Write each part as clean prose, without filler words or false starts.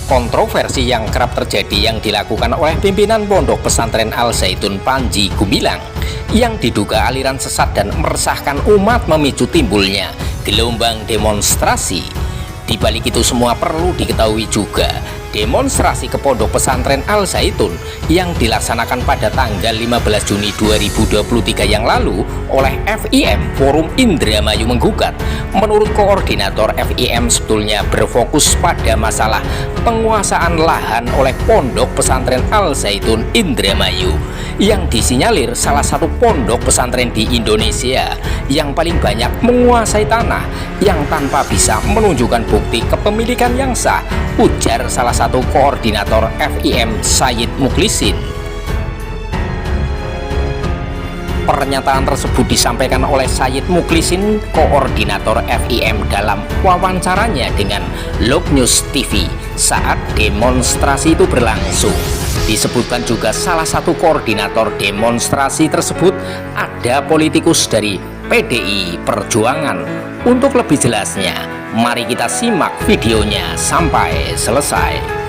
Kontroversi yang kerap terjadi yang dilakukan oleh pimpinan Pondok Pesantren Al Zaitun Panji Gumilang yang diduga aliran sesat dan meresahkan umat memicu timbulnya gelombang demonstrasi. Di balik itu semua perlu diketahui juga, demonstrasi ke Pondok Pesantren Al Zaitun yang dilaksanakan pada tanggal 15 Juni 2023 yang lalu oleh FIM Forum Indramayu Menggugat, menurut koordinator FIM sebetulnya berfokus pada masalah penguasaan lahan oleh Pondok Pesantren Al Zaitun Indramayu yang disinyalir salah satu pondok pesantren di Indonesia yang paling banyak menguasai tanah yang tanpa bisa menunjukkan bukti kepemilikan yang sah, ujar salah satu koordinator FIM Sayyid Mukhlisin. Pernyataan tersebut disampaikan oleh Sayyid Mukhlisin, koordinator FIM, dalam wawancaranya dengan Log News TV saat demonstrasi itu berlangsung. Disebutkan juga salah satu koordinator demonstrasi tersebut ada politikus dari PDI Perjuangan. Untuk lebih jelasnya, mari kita simak videonya sampai selesai.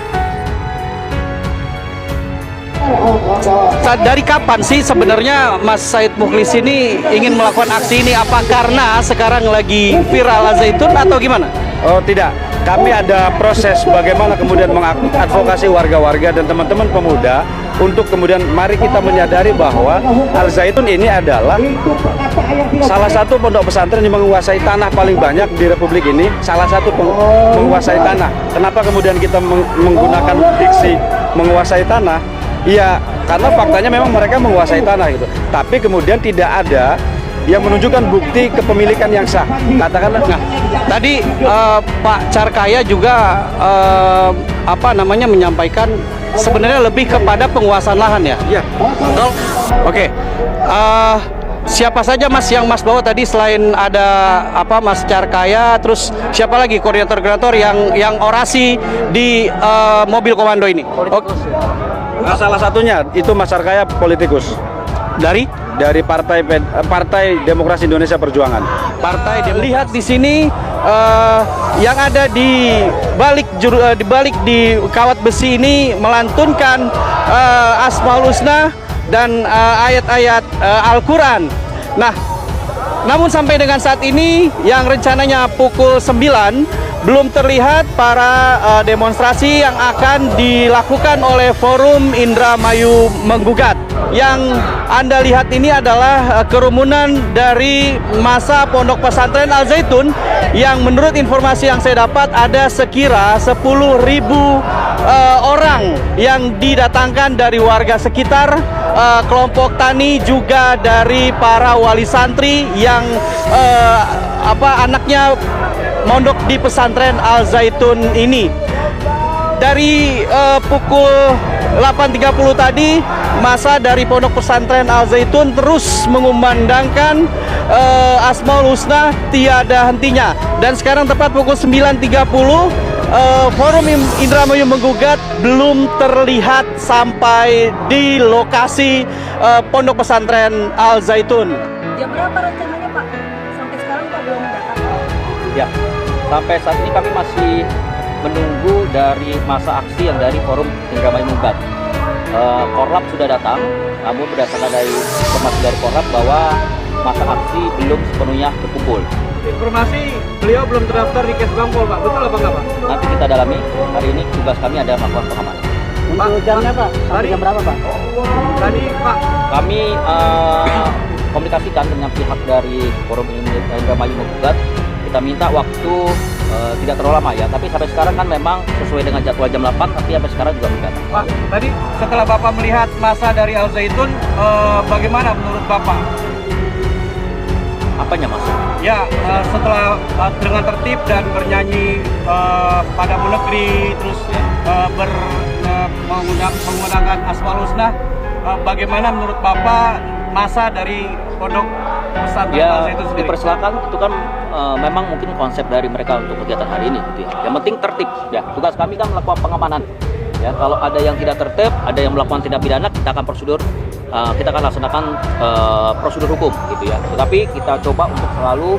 Dari kapan sih sebenarnya Mas Sayyid Mukhlis ini ingin melakukan aksi ini? Apa karena sekarang lagi viral Al Zaitun atau gimana? Oh tidak, kami ada proses bagaimana kemudian mengadvokasi warga-warga dan teman-teman pemuda untuk kemudian mari kita menyadari bahwa Al Zaitun ini adalah salah satu pondok pesantren yang menguasai tanah paling banyak di Republik ini, salah satu menguasai tanah. Kenapa kemudian kita menggunakan diksi menguasai tanah? Iya, karena faktanya memang mereka menguasai tanah gitu. Tapi kemudian tidak ada yang menunjukkan bukti kepemilikan yang sah. Katakanlah. Nah, tadi Pak Carkaya juga menyampaikan sebenarnya lebih kepada penguasaan lahan ya. Iya. Betul. Oke. Siapa saja Mas yang Mas bawa tadi selain ada Mas Carkaya, terus siapa lagi koordinator-koordinator yang orasi di mobil komando ini? Nah, salah satunya itu Mas Carkaya, politikus dari Partai Demokrasi Indonesia Perjuangan. Lihat di sini yang ada di balik di kawat besi ini melantunkan Asmaul Husna dan ayat-ayat Al-Quran. Nah, namun sampai dengan saat ini yang rencananya pukul 9 belum terlihat para demonstrasi yang akan dilakukan oleh Forum Indramayu Menggugat. Yang Anda lihat ini adalah kerumunan dari masa Pondok Pesantren Al Zaitun yang menurut informasi yang saya dapat ada sekira 10.000 orang yang didatangkan dari warga sekitar, kelompok tani, juga dari para wali santri yang anaknya mondok di pesantren Al Zaitun ini. Dari pukul 8.30 tadi, masa dari Pondok Pesantren Al Zaitun terus mengumandangkan Asmaul Husna tiada hentinya. Dan sekarang tepat pukul 9.30, Forum Indramayu Menggugat belum terlihat sampai di lokasi Pondok Pesantren Al Zaitun. Jam berapa rencananya Pak? Sampai sekarang Pak belum datang? Ya, sampai saat ini kami masih menunggu dari masa aksi yang dari Forum Indramayu Menggugat. Korlap sudah datang, namun berdasarkan dari informasi dari Korlap bahwa masa aksi belum sepenuhnya berkumpul. Informasi beliau belum terdaftar di Kesbangpol Pak, betul apa enggak Pak? Nanti kita dalami. Hari ini tugas kami adalah melakukan pengamanan. Untuk jamnya Pak? Jam berapa Pak? Tadi Pak, kami komunikasikan dengan pihak dari Forum Indramayu Menggugat. Kita minta waktu tidak terlalu lama ya, tapi sampai sekarang kan memang sesuai dengan jadwal jam 8, tapi sampai sekarang juga belum datang. Pak, tadi setelah Bapak melihat masa dari Al Zaitun, bagaimana menurut Bapak? Apanya Mas? Ya, setelah dengan tertib dan bernyanyi pada negeri, terus menggunakan Asmaul Husna, bagaimana menurut Bapak masa dari Pondok Pesantren Al Zaitun sendiri? Dipersilakan, itu kan memang mungkin konsep dari mereka untuk kegiatan hari ini gitu ya. Yang penting tertib ya. Tugas kami kan melakukan pengamanan. Ya, kalau ada yang tidak tertib, ada yang melakukan tindak pidana, kita akan laksanakan prosedur hukum gitu ya. Tetapi kita coba untuk selalu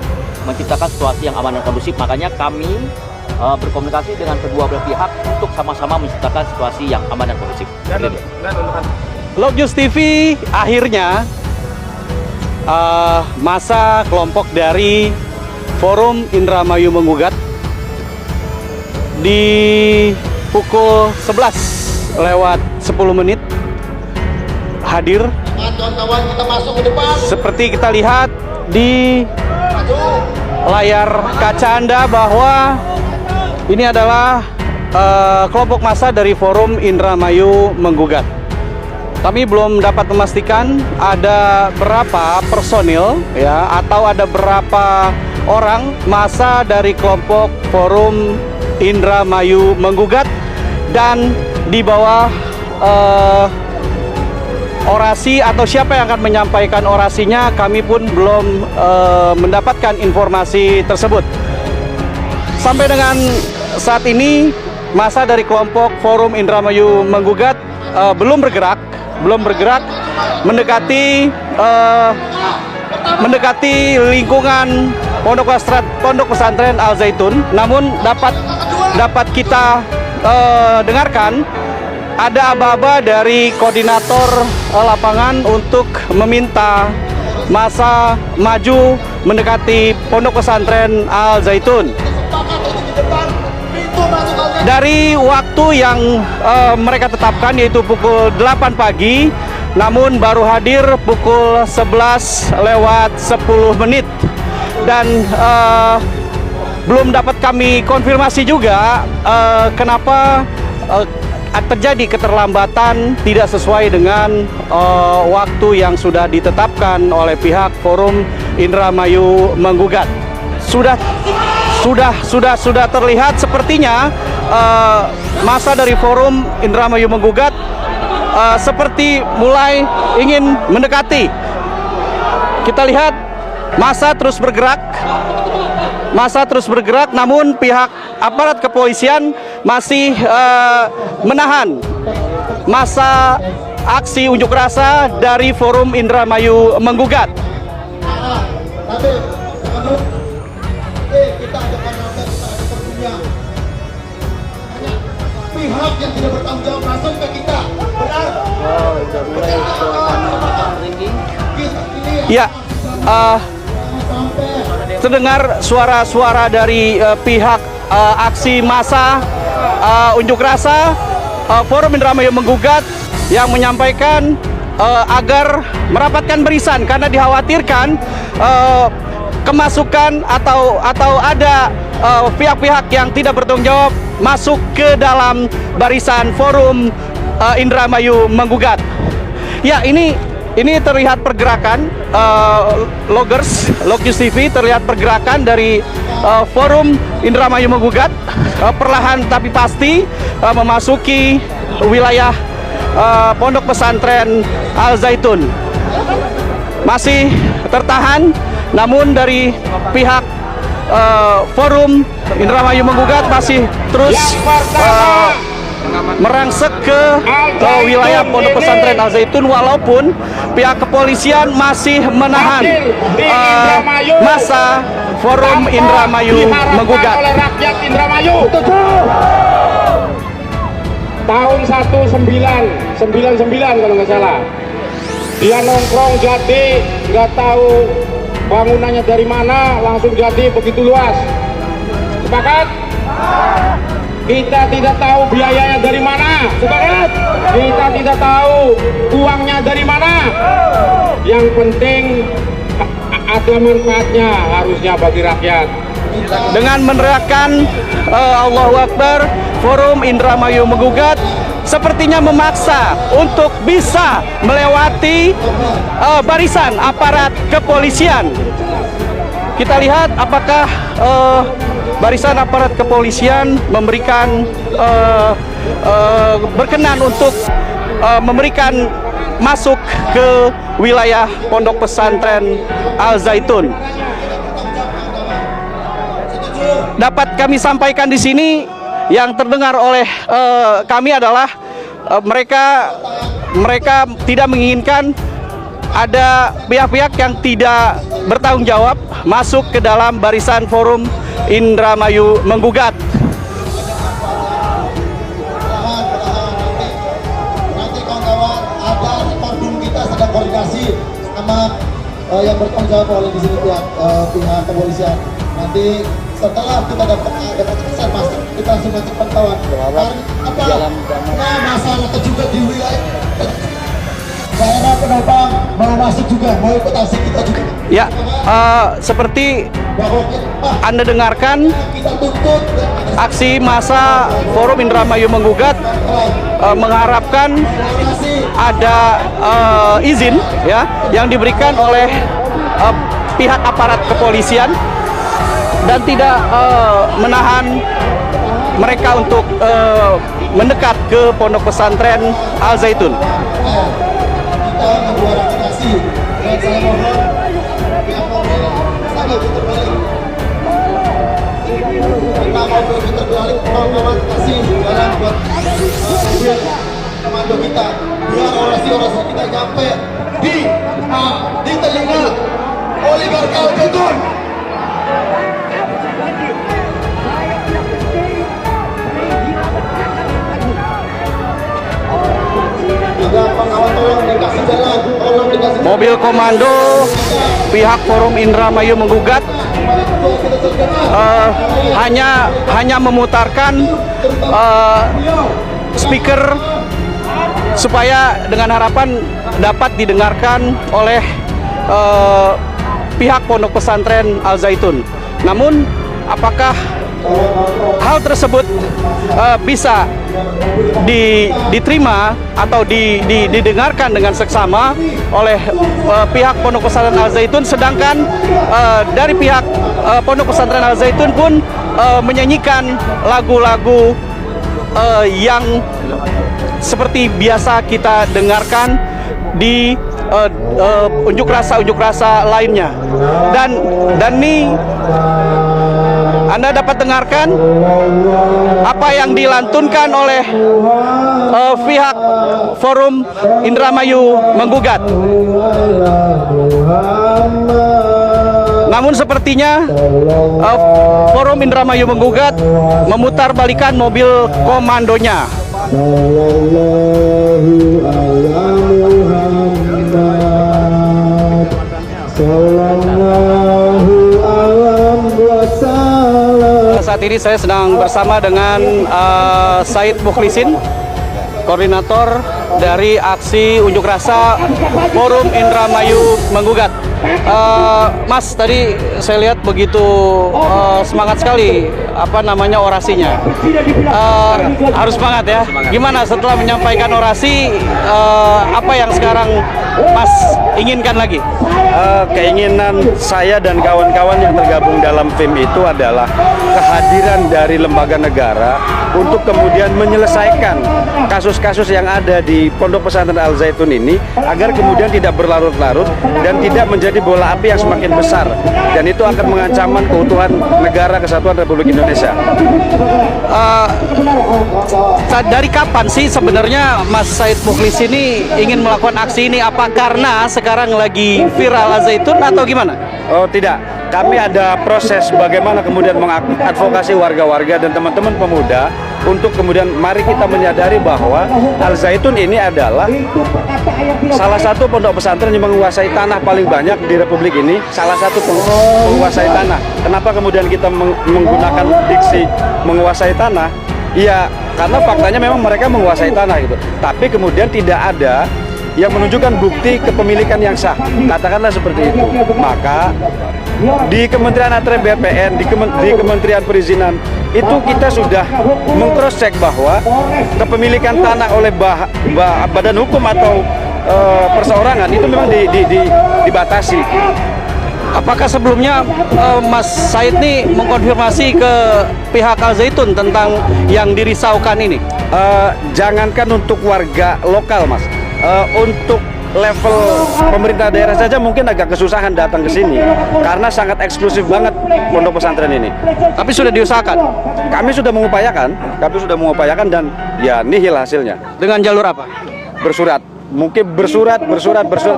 menciptakan situasi yang aman dan kondusif. Makanya kami berkomunikasi dengan kedua belah pihak untuk sama-sama menciptakan situasi yang aman dan kondusif. Logjus TV akhirnya masa kelompok dari Forum Indramayu Menggugat di pukul 11 lewat 10 menit hadir. Seperti kita lihat di layar kaca Anda bahwa ini adalah kelompok massa dari Forum Indramayu Menggugat. Kami belum dapat memastikan ada berapa personil ya atau ada berapa orang massa dari kelompok Forum Indramayu Menggugat, dan di bawah orasi atau siapa yang akan menyampaikan orasinya kami pun belum mendapatkan informasi tersebut. Sampai dengan saat ini massa dari kelompok Forum Indramayu Menggugat belum bergerak mendekati lingkungan Pondok Pesantren Al Zaitun. Namun dapat kita dengarkan ada aba-aba dari koordinator lapangan untuk meminta massa maju mendekati Pondok Pesantren Al Zaitun. Dari waktu yang mereka tetapkan yaitu pukul 8 pagi, namun baru hadir pukul 11 lewat 10 menit. Dan belum dapat kami konfirmasi juga kenapa terjadi keterlambatan tidak sesuai dengan waktu yang sudah ditetapkan oleh pihak Forum Indramayu Menggugat. Sudah terlihat sepertinya massa dari Forum Indramayu Menggugat seperti mulai ingin mendekati. Kita lihat massa terus bergerak, namun pihak aparat kepolisian masih menahan massa aksi unjuk rasa dari Forum Indramayu Menggugat. Pihak yang tidak bertanggung jawab masuk ke kita, benar? Ya, terdengar suara-suara dari pihak aksi massa unjuk rasa Forum Indramayu Menggugat yang menyampaikan agar merapatkan barisan karena dikhawatirkan kemasukan atau ada pihak-pihak yang tidak bertanggung jawab masuk ke dalam barisan Forum Indramayu Menggugat. Ya, ini terlihat pergerakan Logjus TV, terlihat pergerakan dari Forum Indramayu Menggugat perlahan tapi pasti memasuki wilayah Pondok Pesantren Al Zaitun. Masih tertahan, namun dari pihak Forum Indramayu Menggugat masih terus merangsek ke wilayah Pondok Pesantren Al Zaitun, walaupun pihak kepolisian masih menahan massa Forum Indramayu Menggugat. Oleh rakyat Indramayu. Tahun 1999 kalau nggak salah. Dia nongkrong jadi, nggak tahu bangunannya dari mana, langsung jadi begitu luas. Sepakat? Kita tidak tahu biayanya dari mana. Sepakat? Kita tidak tahu uangnya dari mana. Yang penting ada manfaatnya harusnya bagi rakyat. Dengan meneriakkan Allahu Akbar, Forum Indramayu Menggugat sepertinya memaksa untuk bisa melewati barisan aparat kepolisian. Kita lihat apakah barisan aparat kepolisian memberikan berkenan untuk memberikan masuk ke wilayah Pondok Pesantren Al Zaitun. Dapat kami sampaikan di sini, yang terdengar oleh kami adalah mereka tidak menginginkan ada pihak-pihak yang tidak bertanggung jawab masuk ke dalam barisan Forum Indramayu Menggugat. pertama yang bertanggung jawab oleh di sini pihak kepolisian. Nanti setelah kita dapat kesan mas, kita langsung masuk pantauan. Karena apa? Nah, masyarakat juga di wilayah daerah penumpang mau masuk juga, mau ikut aksi kita juga. Ya, seperti Anda dengarkan, Kita tuntut aksi massa Forum Indramayu Menggugat mengharapkan ada izin ya yang diberikan oleh pihak aparat kepolisian dan tidak menahan mereka untuk mendekat ke pondok pesantren Al Zaitun. kita menyuarakan aksi dan saya mohon pihak mobil sangat terbalik. Kita mobil terbalik, kawan-kawan kasih jalan buat mobil komando kita biar orasi-orasi kita nyampe di telinga oligarki Al Zaitun. Mobil komando pihak Forum Indramayu Menggugat hanya memutarkan speaker supaya dengan harapan dapat didengarkan oleh pihak pondok pesantren Al Zaitun. Namun apakah hal tersebut bisa diterima atau didengarkan dengan seksama oleh pihak pondok pesantren Al Zaitun, sedangkan dari pihak pondok pesantren Al Zaitun pun menyanyikan lagu-lagu yang seperti biasa kita dengarkan di unjuk rasa lainnya. Dan ini Anda dapat dengarkan apa yang dilantunkan oleh pihak Forum Indramayu Menggugat. Namun sepertinya Forum Indramayu Menggugat memutarbalikan mobil komandonya. Saat ini saya sedang bersama dengan Said Mukhlisin, koordinator dari aksi unjuk rasa Forum Indramayu Menggugat. Mas, tadi saya lihat begitu semangat sekali orasinya. Harus semangat ya. Gimana setelah menyampaikan orasi, apa yang sekarang Mas inginkan lagi? Keinginan saya dan kawan-kawan yang tergabung dalam FIM itu adalah kehadiran dari lembaga negara untuk kemudian menyelesaikan kasus-kasus yang ada di Pondok Pesantren Al Zaitun ini agar kemudian tidak berlarut-larut dan tidak menjadi bola api yang semakin besar, dan itu akan mengancaman keutuhan negara kesatuan Republik Indonesia. Dari kapan sih sebenarnya Mas Said Mukhlis ini ingin melakukan aksi ini? Apa karena sekarang lagi viral Al Zaitun atau gimana? Oh tidak, kami ada proses bagaimana kemudian mengadvokasi warga-warga dan teman-teman pemuda untuk kemudian mari kita menyadari bahwa Al Zaitun ini adalah salah satu pondok pesantren yang menguasai tanah paling banyak di Republik ini, salah satu penguasai tanah. Kenapa kemudian kita menggunakan diksi menguasai tanah? Iya, karena faktanya memang mereka menguasai tanah gitu. Tapi kemudian tidak ada yang menunjukkan bukti kepemilikan yang sah, katakanlah seperti itu. Maka di Kementerian ATM BPN, di Kementerian Perizinan itu kita sudah meng-cross check bahwa kepemilikan tanah oleh badan hukum atau perseorangan itu memang dibatasi. Apakah sebelumnya Mas Said ini mengkonfirmasi ke pihak Al Zaitun tentang yang dirisaukan ini? Jangankan untuk warga lokal, Mas. Untuk level pemerintah daerah saja mungkin agak kesusahan datang ke sini karena sangat eksklusif banget pondok pesantren ini. Tapi sudah diusahakan? Kami sudah mengupayakan dan ya nihil hasilnya. Dengan jalur apa? Bersurat, mungkin bersurat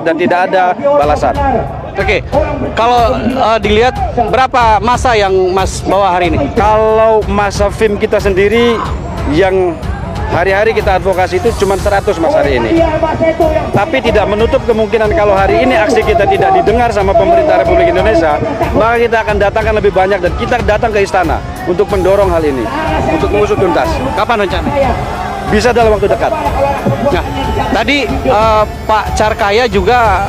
dan tidak ada balasan. Oke, kalau dilihat berapa masa yang Mas bawa hari ini? Kalau masa FIM kita sendiri yang Hari-hari kita advokasi itu cuma 100 Mas hari ini. Tapi tidak menutup kemungkinan kalau hari ini aksi kita tidak didengar sama pemerintah Republik Indonesia, maka kita akan datangkan lebih banyak dan kita datang ke istana untuk mendorong hal ini, untuk mengusut tuntas. Kapan rencananya? Bisa dalam waktu dekat. Nah, tadi Pak Carkaya juga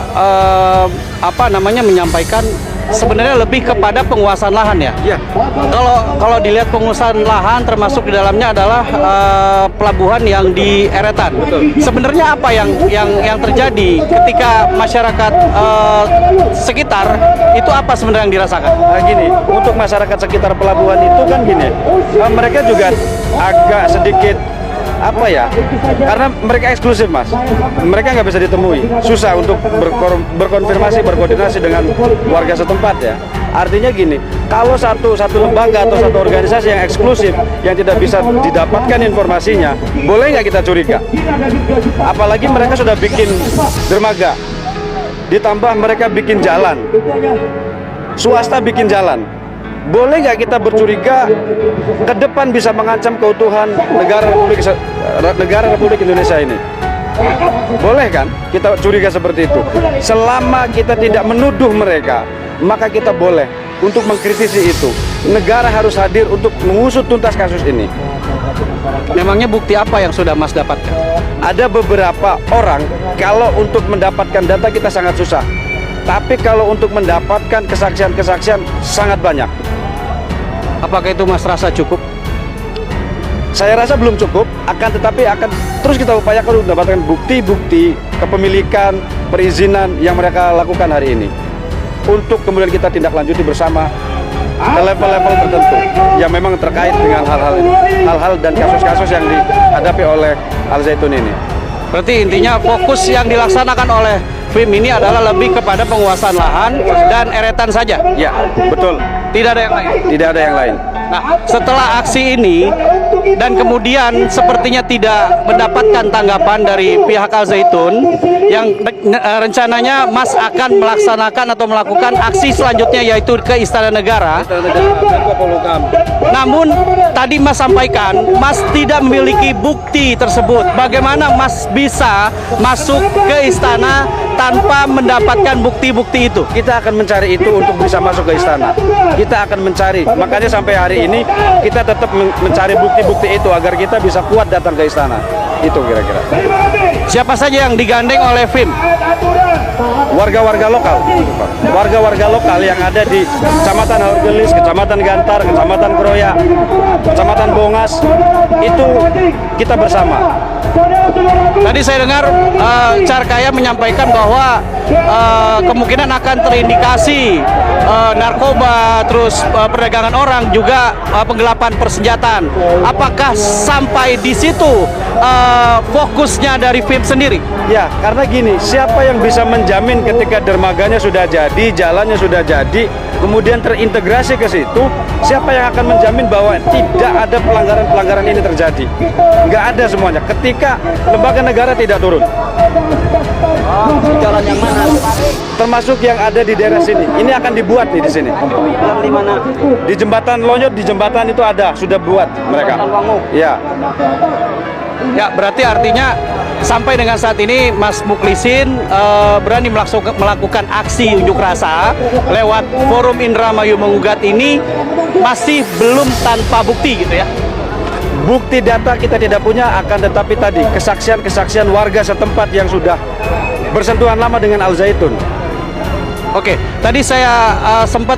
menyampaikan sebenarnya lebih kepada penguasaan lahan ya. Ya. Kalau dilihat penguasaan lahan termasuk di dalamnya adalah pelabuhan yang di Eretan. Sebenarnya apa yang terjadi ketika masyarakat sekitar itu apa sebenarnya yang dirasakan? Nah, gini, untuk masyarakat sekitar pelabuhan itu kan gini, mereka juga agak sedikit karena mereka eksklusif Mas, mereka nggak bisa ditemui, susah untuk berkonfirmasi, berkoordinasi dengan warga setempat ya. Artinya gini, kalau satu lembaga atau satu organisasi yang eksklusif yang tidak bisa didapatkan informasinya, boleh nggak kita curiga? Apalagi mereka sudah bikin dermaga, ditambah mereka bikin jalan, swasta bikin jalan. Boleh nggak kita bercuriga ke depan bisa mengancam keutuhan negara Republik Indonesia ini? Boleh kan kita curiga seperti itu? Selama kita tidak menuduh mereka, maka kita boleh untuk mengkritisi itu. Negara harus hadir untuk mengusut tuntas kasus ini. Memangnya bukti apa yang sudah Mas dapatkan? Ada beberapa orang, kalau untuk mendapatkan data kita sangat susah. Tapi kalau untuk mendapatkan kesaksian-kesaksian sangat banyak. Apakah itu Mas rasa cukup? Saya rasa belum cukup, tetapi akan terus kita upayakan untuk mendapatkan bukti-bukti kepemilikan, perizinan yang mereka lakukan hari ini. Untuk kemudian kita tindak lanjuti bersama ke level-level tertentu yang memang terkait dengan hal-hal dan kasus-kasus yang dihadapi oleh Al Zaitun ini. Berarti intinya fokus yang dilaksanakan oleh FIM ini adalah lebih kepada penguasaan lahan dan eretan saja? Ya, betul. Tidak ada yang lain? Tidak ada yang lain. Nah, setelah aksi ini dan kemudian sepertinya tidak mendapatkan tanggapan dari pihak Al Zaitun, yang rencananya Mas akan melaksanakan atau melakukan aksi selanjutnya yaitu ke Istana Negara. Namun tadi Mas sampaikan Mas tidak memiliki bukti tersebut. Bagaimana Mas bisa masuk ke istana tanpa mendapatkan bukti-bukti itu? Kita akan mencari itu untuk bisa masuk ke istana. Kita akan mencari, makanya sampai hari ini kita tetap mencari bukti-bukti itu agar kita bisa kuat datang ke istana. Itu kira-kira. Siapa saja yang digandeng oleh FIM? Warga-warga lokal. Warga-warga lokal yang ada di Kecamatan Haurgelis, Kecamatan Gantar, Kecamatan Kroya, Kecamatan Bongas, itu kita bersama. Tadi saya dengar Carkaya menyampaikan bahwa kemungkinan akan terindikasi narkoba, terus perdagangan orang, juga penggelapan persenjataan. Apakah sampai di situ fokusnya dari FIM sendiri? Ya, karena gini, siapa yang bisa menjamin ketika dermaganya sudah jadi, jalannya sudah jadi, kemudian terintegrasi ke situ, siapa yang akan menjamin bahwa tidak ada pelanggaran-pelanggaran ini terjadi? Nggak ada semuanya. Ketika lembaga negara tidak turun. Jalan yang mana? Termasuk yang ada di daerah sini. Ini akan dibuat nih di sini. Yang di mana? Di jembatan Lonyot, di jembatan itu ada, sudah buat mereka. Ya. Ya, berarti artinya sampai dengan saat ini Mas Muklisin berani melakukan aksi unjuk rasa lewat Forum Indramayu Menggugat ini masih belum tanpa bukti gitu ya? Bukti data kita tidak punya, akan tetapi tadi kesaksian-kesaksian warga setempat yang sudah bersentuhan lama dengan Al Zaitun. Oke, tadi saya sempat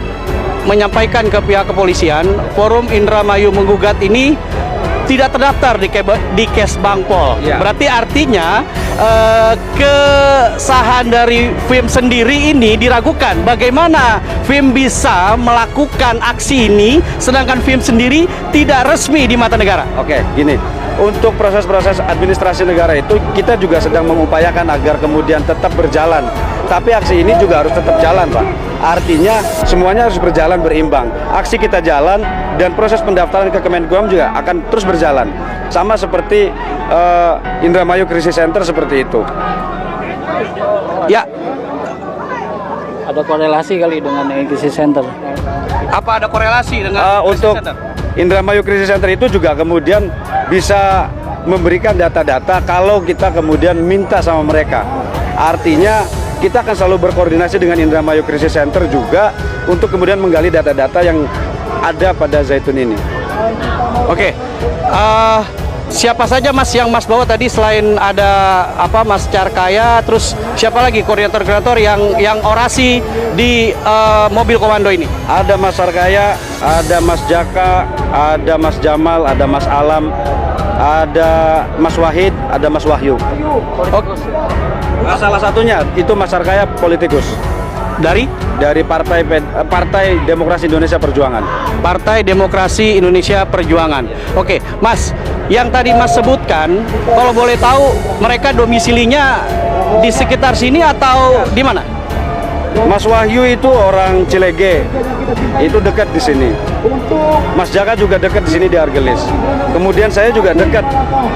menyampaikan ke pihak kepolisian, Forum Indramayu Menggugat ini tidak terdaftar di Kesbangpol. Ya. Berarti artinya kesahan dari FIM sendiri ini diragukan. Bagaimana FIM bisa melakukan aksi ini sedangkan FIM sendiri tidak resmi di mata negara? Oke, gini. Untuk proses-proses administrasi negara itu kita juga sedang mengupayakan agar kemudian tetap berjalan. Tapi aksi ini juga harus tetap jalan, Pak. Artinya semuanya harus berjalan berimbang. Aksi kita jalan dan proses pendaftaran ke Kemenkumham juga akan terus berjalan. Sama seperti Indramayu Crisis Center seperti itu. Ya, Ada korelasi kali dengan Crisis Center. apa ada korelasi dengan Untuk Crisis Center? Indramayu Crisis Center itu juga kemudian bisa memberikan data-data kalau kita kemudian minta sama mereka. Artinya kita akan selalu berkoordinasi dengan Indramayu Crisis Center juga untuk kemudian menggali data-data yang ada pada Zaitun ini. Oke, siapa saja Mas yang Mas bawa tadi selain ada Mas Carkaya, terus siapa lagi koordinator-koordinator yang orasi di mobil komando ini? Ada Mas Carkaya, ada Mas Jaka, ada Mas Jamal, ada Mas Alam, ada Mas Wahid, ada Mas Wahyu. Salah satunya itu Mas Carkaya politikus dari Partai Demokrasi Indonesia Perjuangan. Partai Demokrasi Indonesia Perjuangan. Oke, Mas, yang tadi Mas sebutkan, kalau boleh tahu mereka domisilinya di sekitar sini atau di mana? Mas Wahyu itu orang Cilege, itu dekat di sini. Mas Jaka juga dekat di sini di Argelis. Kemudian saya juga dekat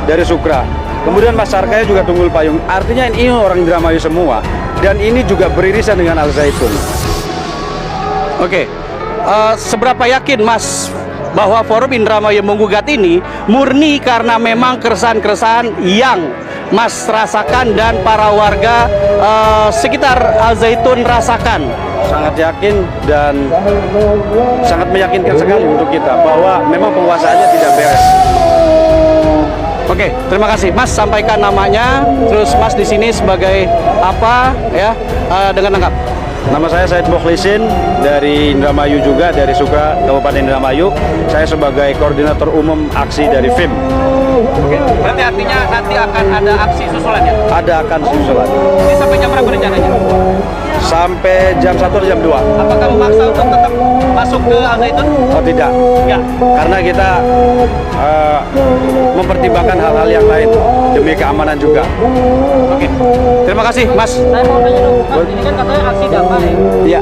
dari Sukra. Kemudian Mas Carkaya juga Tunggul Payung. Artinya ini orang Indramayu semua. Dan ini juga beririsan dengan Al Zaitun. Oke, seberapa yakin Mas bahwa Forum Indramayu Menggugat ini murni karena memang keresahan-keresahan yang Mas rasakan dan para warga sekitar Al Zaitun rasakan? Sangat yakin dan sangat meyakinkan sekali untuk kita bahwa memang penguasaannya tidak beres. Oke, terima kasih Mas, sampaikan namanya, terus Mas di sini sebagai apa ya, dengan lengkap. Nama saya Said Mukhlisin dari Indramayu juga, dari Sukra, Kabupaten Indramayu. Saya sebagai koordinator umum aksi dari FIM. Oke, berarti artinya nanti akan ada aksi susulan ya? Ada akan susulan. Ini sampai jam berapa rencananya? Sampai jam 1 atau jam 2. Apakah memaksa untuk tetap masuk ke Al Zaitun? Oh tidak, Ya. karena kita mempertimbangkan hal-hal yang lain demi keamanan juga. Oke, terima kasih Mas. Saya mau tanya dong, Mas, ini kan katanya aksi damai. Iya.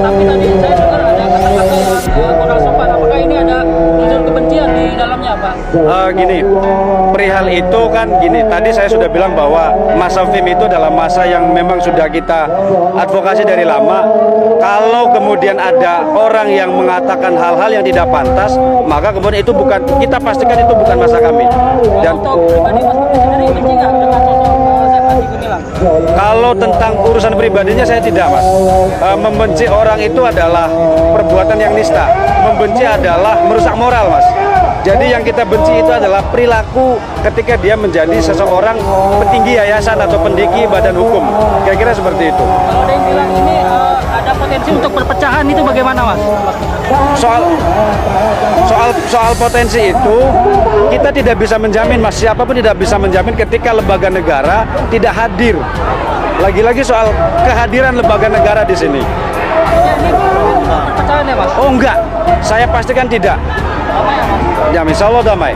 Tapi tadi saya dengar ada kata-kata yang kurang sopan. Apakah ini ada unsur kebencian di dalamnya, Pak? Gini, perihal itu kan gini, tadi saya sudah bilang bahwa masa FIM itu adalah masa yang memang sudah kita advokasi dari lama. Kalau kemudian ada orang yang mengatakan hal-hal yang tidak pantas, maka kemudian itu bukan, kita pastikan itu bukan masa kami. Dan Untuk pribadi Mas Budi sendiri benci nggak dengan sosok Said Panji Gumilang? kalau tentang urusan pribadinya saya tidak, Mas. Membenci orang itu adalah perbuatan yang nista. Membenci adalah merusak moral, Mas. Jadi yang kita benci itu adalah perilaku ketika dia menjadi seseorang petinggi yayasan atau pendiki badan hukum. Kira-kira seperti itu. Kalau ada yang bilang ini ada potensi untuk perpecahan, itu bagaimana, Mas? Soal potensi itu kita tidak bisa menjamin, Mas. Siapapun tidak bisa menjamin ketika lembaga negara tidak hadir. Lagi-lagi soal kehadiran lembaga negara di sini. Ini perpecahan ya, Mas? Oh enggak, saya pastikan tidak. Damai ya, Mas? Ya, insya Allah damai.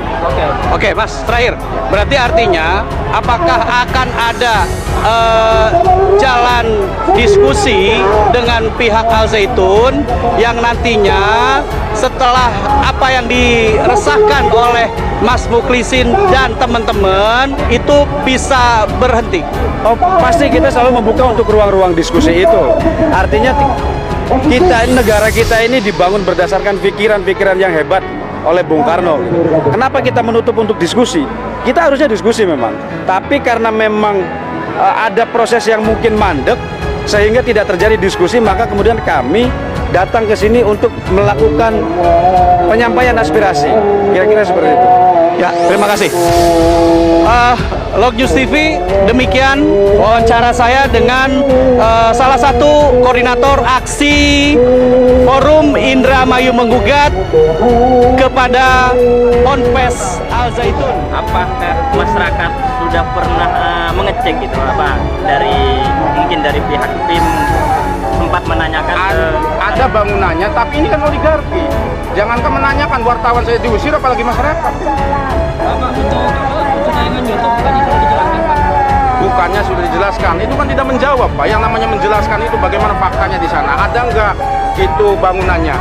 Oke Mas, terakhir, berarti artinya apakah akan ada jalan diskusi dengan pihak Al Zaitun yang nantinya setelah apa yang diresahkan oleh Mas Mukhlisin dan teman-teman itu bisa berhenti? Oh, pasti kita selalu membuka untuk ruang-ruang diskusi itu. Artinya negara kita ini dibangun berdasarkan pikiran-pikiran yang hebat oleh Bung Karno. Kenapa kita menutup untuk diskusi? Kita harusnya diskusi memang. Tapi karena memang ada proses yang mungkin mandek sehingga tidak terjadi diskusi, maka kemudian kami datang ke sini untuk melakukan penyampaian aspirasi. Kira-kira seperti itu. Ya, terima kasih. Log News TV, demikian wawancara saya dengan salah satu koordinator aksi Forum Indramayu Menggugat kepada Ponpes Al Zaitun. Apakah masyarakat sudah pernah mengecek gitu apa mungkin dari pihak tim sempat menanyakan Ada bangunannya, tapi ini kan oligarki. Jangankan menanyakan, wartawan saya diusir apalagi masyarakat. Bapak, untuk tayangan YouTube bukannya sudah dijelaskan, Pak? Bukannya sudah dijelaskan, itu kan tidak menjawab, Pak. Yang namanya menjelaskan itu bagaimana faktanya di sana. Ada nggak itu bangunannya?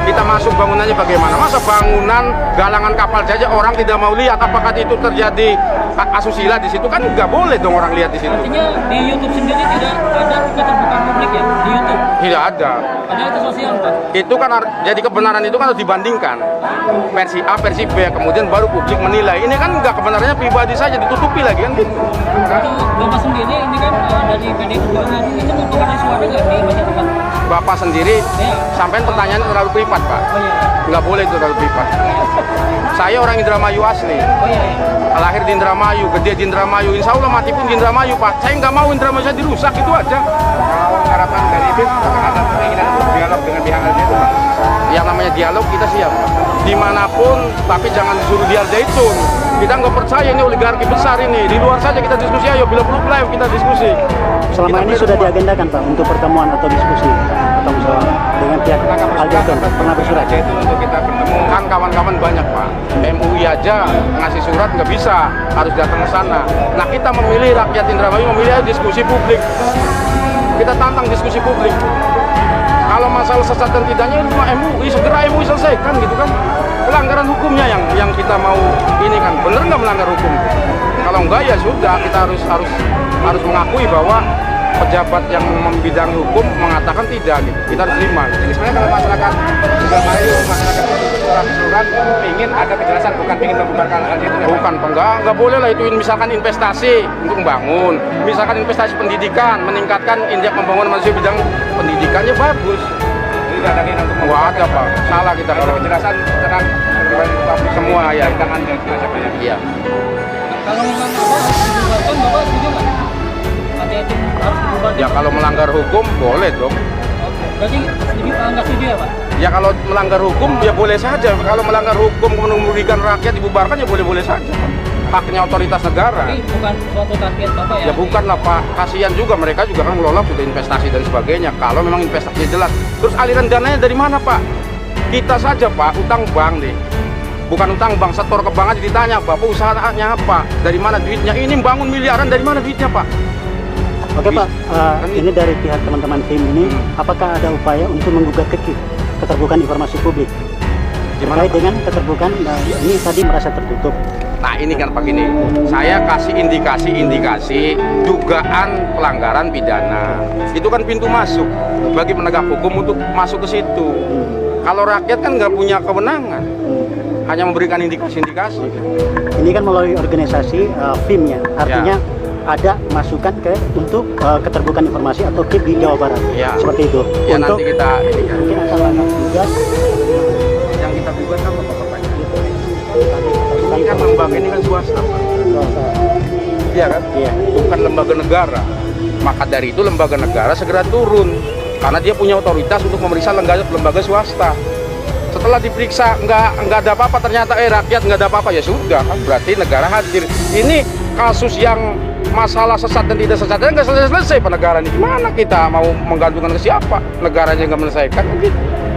Kita masuk bangunannya bagaimana? Masa bangunan galangan kapal saja orang tidak mau lihat apakah itu terjadi asusila di situ, kan nggak boleh dong orang lihat di situ. Artinya di YouTube sendiri tidak ada keterbukaan publik ya di YouTube? Tidak ada. Padahal itu sosial, Pak. Itu kan jadi kebenaran itu kan harus dibandingkan versi A, versi B, kemudian baru publik menilai. Ini kan nggak kebenarannya pribadi saja, ditutupi lagi kan gitu. Untuk Bapak sendiri ini kan dari PDI Perjuangan itu mempengaruhi suara nggak di banyak tempat? Bapak sendiri, Ya. sampai pertanyaannya terlalu privat, Pak. Oh iya. Nggak boleh itu terlalu privat. Saya orang Indramayu asli. Oh iya. Lahir di Indramayu, gede di Indramayu. Insya Allah mati pun di Indramayu, Pak. Saya nggak mau Indramayu saya dirusak, itu aja. Harapan dari BIM ada keinginan untuk dialog dengan pihak LZ itu, Pak. Yang namanya dialog kita siap, Pak. Dimanapun, tapi jangan disuruh di Al-Zaitun. Kita nggak percaya ini oligarki besar ini. Di luar saja kita diskusi, ayo bila perlu live kita diskusi. Selama ini sudah diagendakan Pak untuk pertemuan atau diskusi atau misalnya dengan pihak Al-Zaitun pernah bersurat? Itu untuk kita bertemu kan kawan-kawan banyak, Pak. MUI aja ngasih surat nggak bisa, harus datang ke sana. Nah kita memilih, rakyat Indramayu memilih diskusi publik. Kita tantang diskusi publik. Kalau masalah sesat dan tidaknya itu MUI, segera MUI selesaikan gitu kan. Pelanggaran hukumnya yang kita mau ini kan, bener nggak melanggar hukum? Kalau enggak ya sudah, kita harus mengakui bahwa pejabat yang membidangi hukum mengatakan tidak gitu. Kita harus terima. Jadi sebenarnya kalau masyarakat Indramayu, masyarakat keseluruhan ingin ada kejelasan, bukan ingin membubarkan hal itu. Bukan, enggak boleh lah itu. Misalkan investasi untuk membangun, misalkan investasi pendidikan, meningkatkan indeks pembangunan manusia bidang pendidikannya bagus. Tidak ada keinginan untuk membuat ada, Pak. Salah kita. Kalau kejelasan tenang semua ya. Iya. Kalau memang Bapak dibubarkan, Bapak setuju nggak? Ada itu harus dibubarkan. Ya kalau melanggar hukum boleh dong. Berarti nggak setuju ya, Pak? Ya kalau melanggar hukum ya boleh saja. Kalau melanggar hukum merugikan rakyat dibubarkan ya boleh-boleh saja. Haknya otoritas negara. Tapi bukan suatu target Bapak ya? Ya bukan lah, Pak. Kasihan juga, mereka juga kan ngelola sudah investasi dan sebagainya. Kalau memang investasinya jelas. Terus aliran dananya dari mana, Pak? Kita saja, Pak, utang bank nih. Bukan utang bank, setor ke bank aja ditanya, Bapak usahanya apa? Dari mana duitnya? Ini bangun miliaran, dari mana duitnya, Pak? Oke Pak, ini dari pihak teman-teman tim ini, apakah ada upaya untuk menggugat ke keterbukaan informasi publik? Gimana, Terkait dengan keterbukaan, ini tadi merasa tertutup. Nah ini kan Pak gini, saya kasih indikasi dugaan pelanggaran pidana. Itu kan pintu masuk bagi penegak hukum untuk masuk ke situ. Kalau rakyat kan nggak punya kewenangan, hanya memberikan indikasi-indikasi. Ini kan melalui organisasi FIM-nya, artinya ada masukan untuk keterbukaan informasi atau KIP di Jawa Barat, seperti itu. Ya untuk nanti kita mungkin akan langkah tugas yang kita buat apa Bapak? Ini kan lembaga ini kan swasta, Pak. Iya kan? Iya. Bukan lembaga negara. Maka dari itu lembaga negara segera turun karena dia punya otoritas untuk memeriksa lembaga swasta. Setelah diperiksa nggak ada apa-apa, ternyata rakyat nggak ada apa-apa, ya sudah kan berarti negara hadir. Ini kasus yang masalah sesat dan tidak sesat nggak selesai Pak negara ini. Gimana kita mau menggantungkan ke siapa? Negaranya nggak menyelesaikan gitu.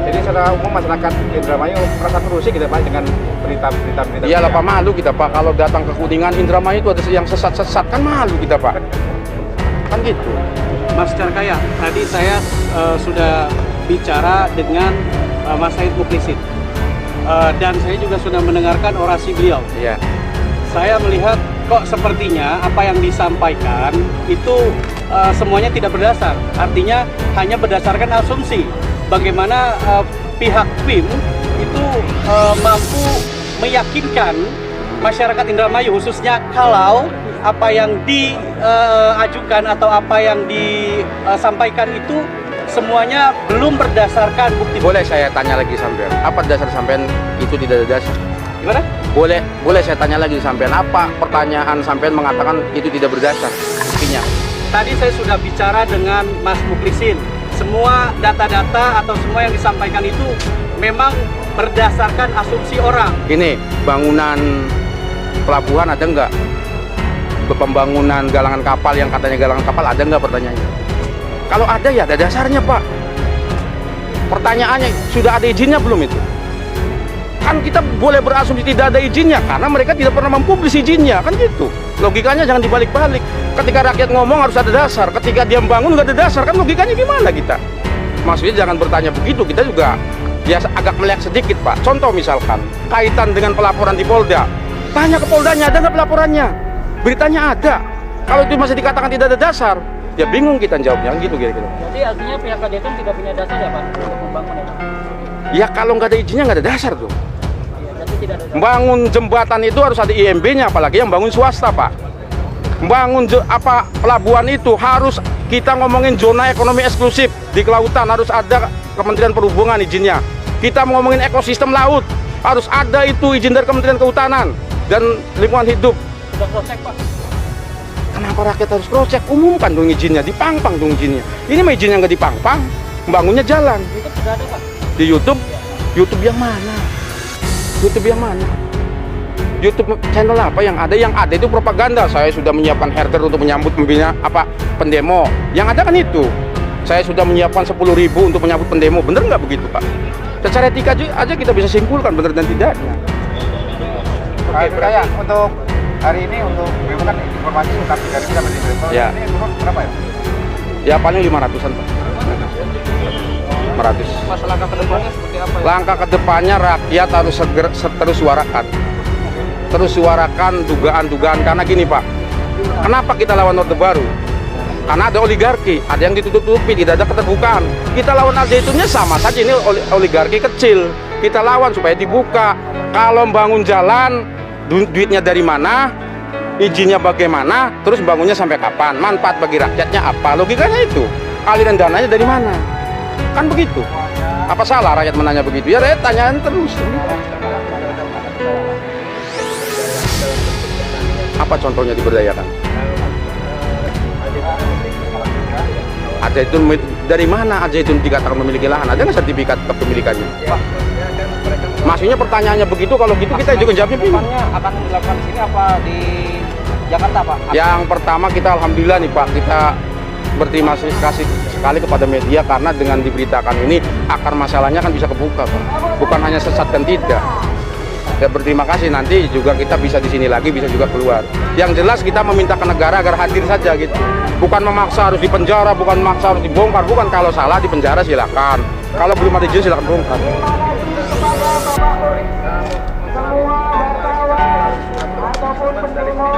Jadi secara umum masyarakat Indramayu merasa terusik gitu Pak dengan berita-berita. Iyalah Pak, malu kita Pak kalau datang ke Kuningan Indramayu itu ada yang sesat-sesat, kan malu kita Pak. Kan gitu. Mas Carkaya, tadi saya sudah bicara dengan Mas Said Muklisin dan saya juga sudah mendengarkan orasi beliau. Iya. Saya melihat kok sepertinya apa yang disampaikan itu semuanya tidak berdasar. Artinya hanya berdasarkan asumsi. Bagaimana pihak PIM itu mampu meyakinkan masyarakat Indramayu khususnya kalau apa yang diajukan atau apa yang disampaikan itu semuanya belum berdasarkan bukti. Boleh saya tanya lagi sampean, apa dasar sampean itu tidak ada dasar? Gimana? Boleh saya tanya lagi sampean, apa pertanyaan sampean mengatakan itu tidak berdasar buktinya? Tadi saya sudah bicara dengan Mas Muklisin. Semua data-data atau semua yang disampaikan itu memang berdasarkan asumsi orang. Ini bangunan pelabuhan ada nggak? Pembangunan galangan kapal yang katanya galangan kapal ada nggak pertanyaannya? Kalau ada ya ada dasarnya Pak. Pertanyaannya sudah ada izinnya belum itu? Kan kita boleh berasumsi tidak ada izinnya karena mereka tidak pernah mempublis izinnya, kan gitu. Logikanya jangan dibalik-balik. Ketika rakyat ngomong harus ada dasar, ketika dia membangun nggak ada dasar, kan logikanya gimana kita? Maksudnya jangan bertanya begitu, kita juga biasa agak melek sedikit Pak. Contoh misalkan kaitan dengan pelaporan di Polda, tanya ke Poldanya ada nggak pelaporannya? Beritanya ada. Kalau itu masih dikatakan tidak ada dasar, Ya bingung kita jawabnya gitu kira-kira. Jadi artinya pihak Kadetun tidak punya dasar ya Pak untuk membangun ya Pak? Ya kalau nggak ada izinnya nggak ada dasar tuh. Iya, jadi tidak ada dasar. Bangun jembatan itu harus ada IMB-nya, apalagi yang bangun swasta Pak. Bangun pelabuhan itu harus kita ngomongin zona ekonomi eksklusif di kelautan, harus ada Kementerian Perhubungan izinnya. Kita mau ngomongin ekosistem laut, harus ada itu izin dari Kementerian Kehutanan dan Lingkungan Hidup. Sudah cross-check Pak? Kenapa rakyat harus cross-check? Umumkan dong izinnya, dipang-pang dong izinnya. Ini mah izinnya nggak dipang-pang, bangunnya jalan. YouTube sudah ada Pak? Di YouTube? YouTube yang mana? YouTube yang mana? YouTube channel apa yang ada? Yang ada itu propaganda. Saya sudah menyiapkan herder untuk menyambut pendemo. Yang ada kan itu. Saya sudah menyiapkan 10.000 untuk menyambut pendemo. Bener nggak begitu Pak? Secara etika aja kita bisa simpulkan bener dan tidaknya. Oke, Kaya, untuk hari ini untuk BEMO kan informasi sekitar 3.000 sampai 5.000. Ya. Ini turun berapa ya? Ya paling 500-an Pak. 500. Masalah langkah ke depannya seperti apa ya? Langkah kedepannya rakyat harus terus suarakan. Terus suarakan dugaan-dugaan, karena gini Pak, kenapa kita lawan Orde Baru? Karena ada oligarki, ada yang ditutup-tutupi, tidak ada keterbukaan. Kita lawan Al-Zaitunnya sama saja, ini oligarki kecil. Kita lawan supaya dibuka. Kalau bangun jalan, duitnya dari mana, izinnya bagaimana, terus bangunnya sampai kapan, manfaat bagi rakyatnya apa, logikanya itu. Aliran dananya dari mana? Kan begitu. Apa salah rakyat menanya begitu? Ya rakyat tanyaan terus. Apa contohnya diberdayakan? Al-Zaitun dari mana Al-Zaitun dikatakan memiliki lahan? Ada nggak sertifikat kepemilikannya? Maksudnya pertanyaannya begitu, kalau gitu kita juga jawabnya bingung. Akan dilakukan di sini apa di Jakarta Pak? Yang pertama kita alhamdulillah nih Pak, kita berterima kasih sekali kepada media karena dengan diberitakan ini akar masalahnya kan bisa kebuka Pak. Bukan hanya sesat dan tidak. Ya berterima kasih, nanti juga kita bisa di sini lagi, bisa juga keluar. Yang jelas kita meminta ke negara agar hadir saja gitu. Bukan memaksa harus dipenjara, bukan memaksa harus dibongkar, bukan. Kalau salah di penjara silakan. Kalau belum ada izin silakan bongkar. Semua wartawan ataupun pendemo